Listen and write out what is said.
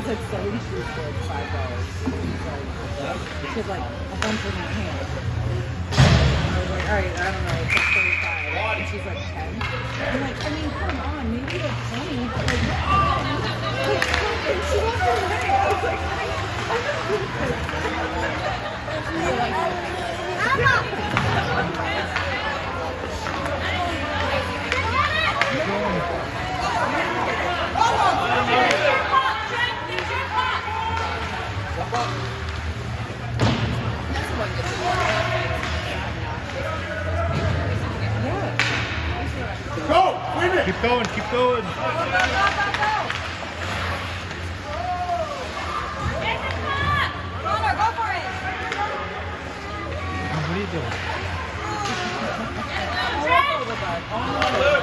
Like $70 for like $5. She had like a bunch in her hand. I was like, all right, I don't know, it's like 35. And she's like 10. I'm like, I mean, come on, maybe like 20. But like, and she walked away. I was like, Go! Win it! Keep going, keep going. Connor, go for it! What are you doing? oh,